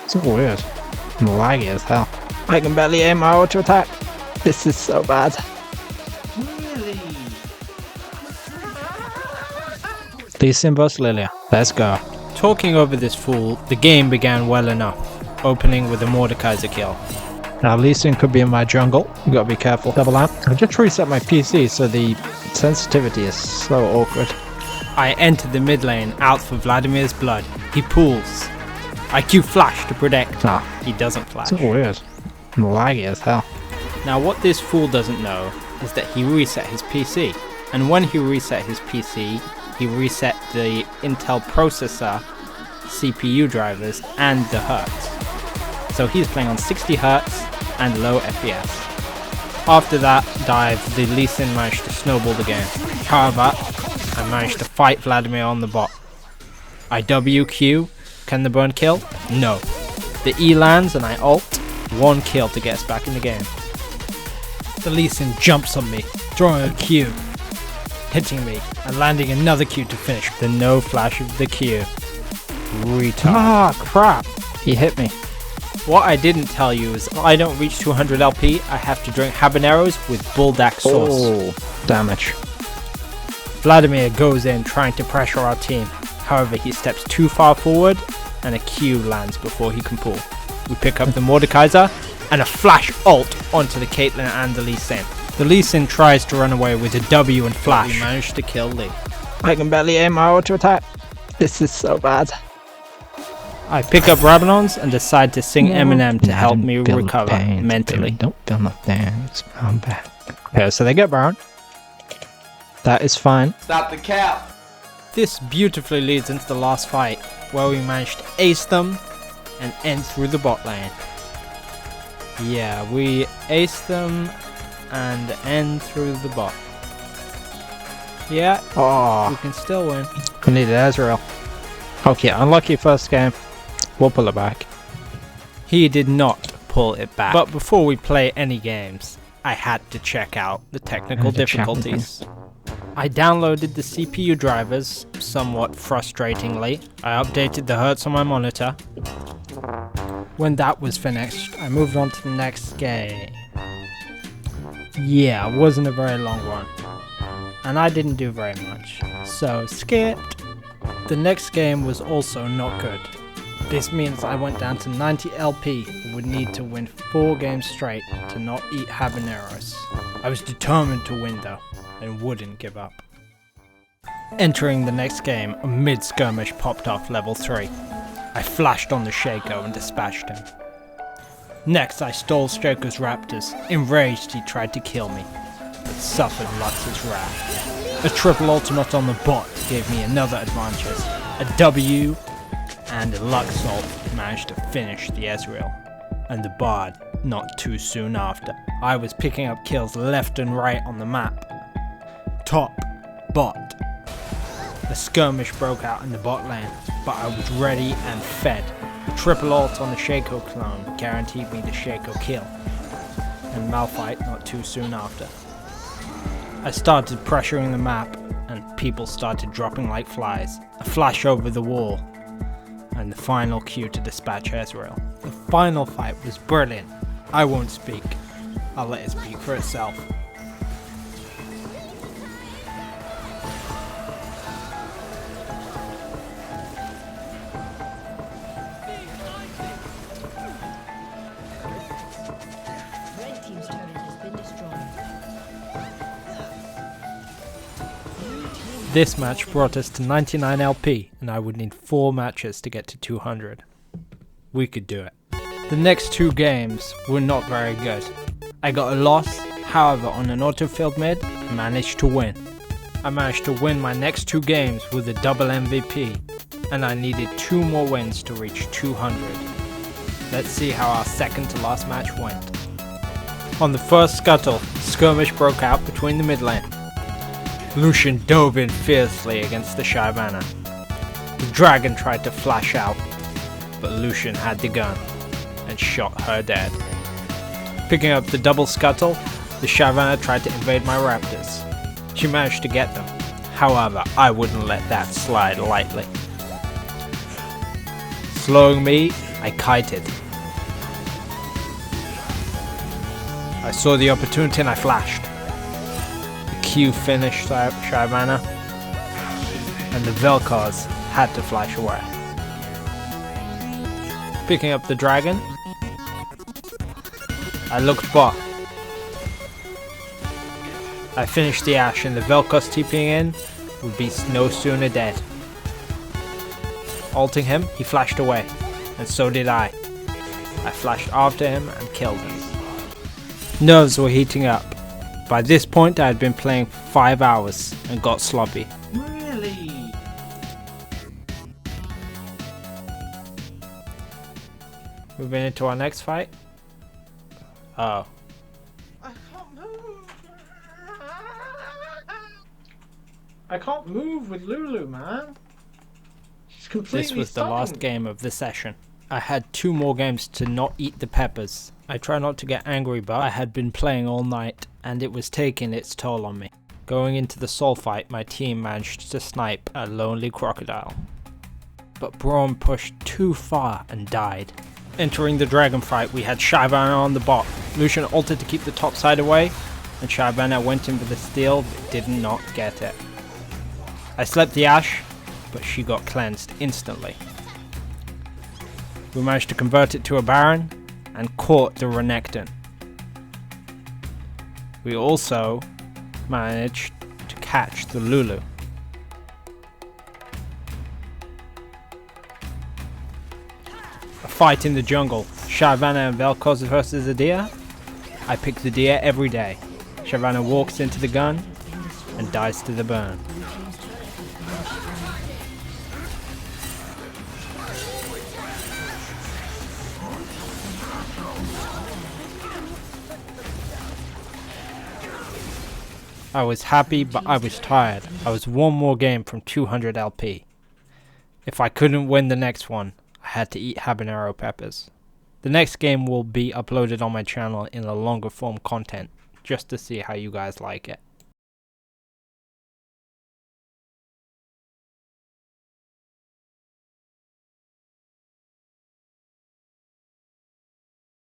It's weird. I'm laggy as hell. I can barely aim my auto attack. This is so bad. Really? Lee Sin vs Lilia. Let's go. Talking over this fool, the game began well enough, opening with a Mordekaiser kill. Now Lee Sin could be in my jungle. You gotta be careful. Double amp. I just reset my PC, so the sensitivity is so awkward. I enter the mid lane out for Vladimir's blood. He pulls. I Q flash to protect. Ah, He doesn't flash. it's weird. I'm laggy as hell. Now what this fool doesn't know is that he reset his PC. And when he reset his PC, he reset the Intel processor, CPU drivers, and the hertz. So he's playing on 60 hertz and low FPS. After that dive, the Lee Sin managed to snowball the game. However, I managed to fight Vladimir on the bot. I WQ, can the burn kill? No. The E lands and I ult, 1 kill to get us back in the game. The Lee Sin jumps on me, throwing a Q, hitting me, and landing another Q to finish. The no flash of the Q. Retard. Ah, crap. He hit me. What I didn't tell you is I don't reach 200 LP, I have to drink habaneros with bulldog sauce. Oh, damage. Vladimir goes in trying to pressure our team. However, he steps too far forward and a Q lands before he can pull. We pick up the Mordekaiser and a flash ult onto the Caitlyn and the Lee Sin. The Lee Sin tries to run away with a W and flash. We managed to kill Lee. I can barely aim my auto attack. This is so bad. I pick up Rabadons and decide to sing Eminem to help me recover mentally. Don't feel no pains. I'm back. Okay, so they get burned. That is fine. Stop the cap. This beautifully leads into the last fight, where we managed to ace them and end through the bot lane. Yeah, we ace them and end through the bot. Yeah, we Oh, can still win. we needed Ezreal. Okay, unlucky first game. We'll pull it back. He did not pull it back. But before we play any games, I had to check out the technical difficulties. I downloaded the CPU drivers, somewhat frustratingly. I updated the hertz on my monitor. When that was finished, I moved on to the next game. Yeah, it wasn't a very long one. And I didn't do very much, so skipped. The next game was also not good. This means I went down to 90 LP and would need to win 4 games straight to not eat habaneros. I was determined to win though, and wouldn't give up. Entering the next game, a mid-skirmish popped off level 3. I flashed on the Shaco and dispatched him. Next I stole Shaco's raptors. Enraged he tried to kill me, but suffered Lux's wrath. A triple ultimate on the bot gave me another advantage. A W and a Lux ult managed to finish the Ezreal, and the Bard not too soon after. I was picking up kills left and right on the map. Top, bot. A skirmish broke out in the bot lane, but I was ready and fed. A triple ult on the Shaco clone guaranteed me the Shaco kill, and Malphite not too soon after. I started pressuring the map, and people started dropping like flies. A flash over the wall, and the final Q to dispatch Ezreal. The final fight was brilliant. I won't speak. I'll let it speak for itself. Red team's turret has been destroyed. This match brought us to 99 LP, and I would need 4 matches to get to 200. We could do it. The next 2 games were not very good. I got a loss, however on an auto-filled mid, I managed to win. I managed to win my next 2 games with a double MVP, and I needed 2 more wins to reach 200. Let's see how our second to last match went. On the first scuttle, skirmish broke out between the mid lane. Lucian dove in fiercely against the Shyvana. The dragon tried to flash out, but Lucian had the gun and shot her dead. Picking up the double scuttle, the Shyvana tried to invade my raptors. She managed to get them, however I wouldn't let that slide lightly. Slowing me I kited. I saw the opportunity and I flashed. The Q finished Shyvana, and the Vel'Koz had to flash away. Picking up the dragon, I looked back. I finished the Ashe, and the Vel'Koz TPing in would be no sooner dead. Ulting him, he flashed away, and so did I. I flashed after him and killed him. Nerves were heating up. By this point I had been playing for 5 hours and got sloppy. Really? Moving into our next fight. Oh. I can't move. I can't move with Lulu, man. She's completely This was the stunning. last game of the session. I had 2 more games to not eat the peppers. I try not to get angry, but I had been playing all night and it was taking its toll on me. Going into the soul fight, my team managed to snipe a lonely crocodile. But Braum pushed too far and died. Entering the dragon fight, we had Shyvana on the bot. Lucian ulted to keep the top side away, and Shyvana went in for the steal but did not get it. I slept the Ashe, but she got cleansed instantly. We managed to convert it to a Baron and caught the Renekton. We also managed to catch the Lulu. A fight in the jungle. Shyvana and Vel'Koz versus a deer. I pick the deer every day. Shyvana walks into the gun and dies to the burn. I was happy, but I was tired. I was one more game from 200 LP. If I couldn't win the next one, I had to eat habanero peppers. The next game will be uploaded on my channel in a longer form content, just to see how you guys like it.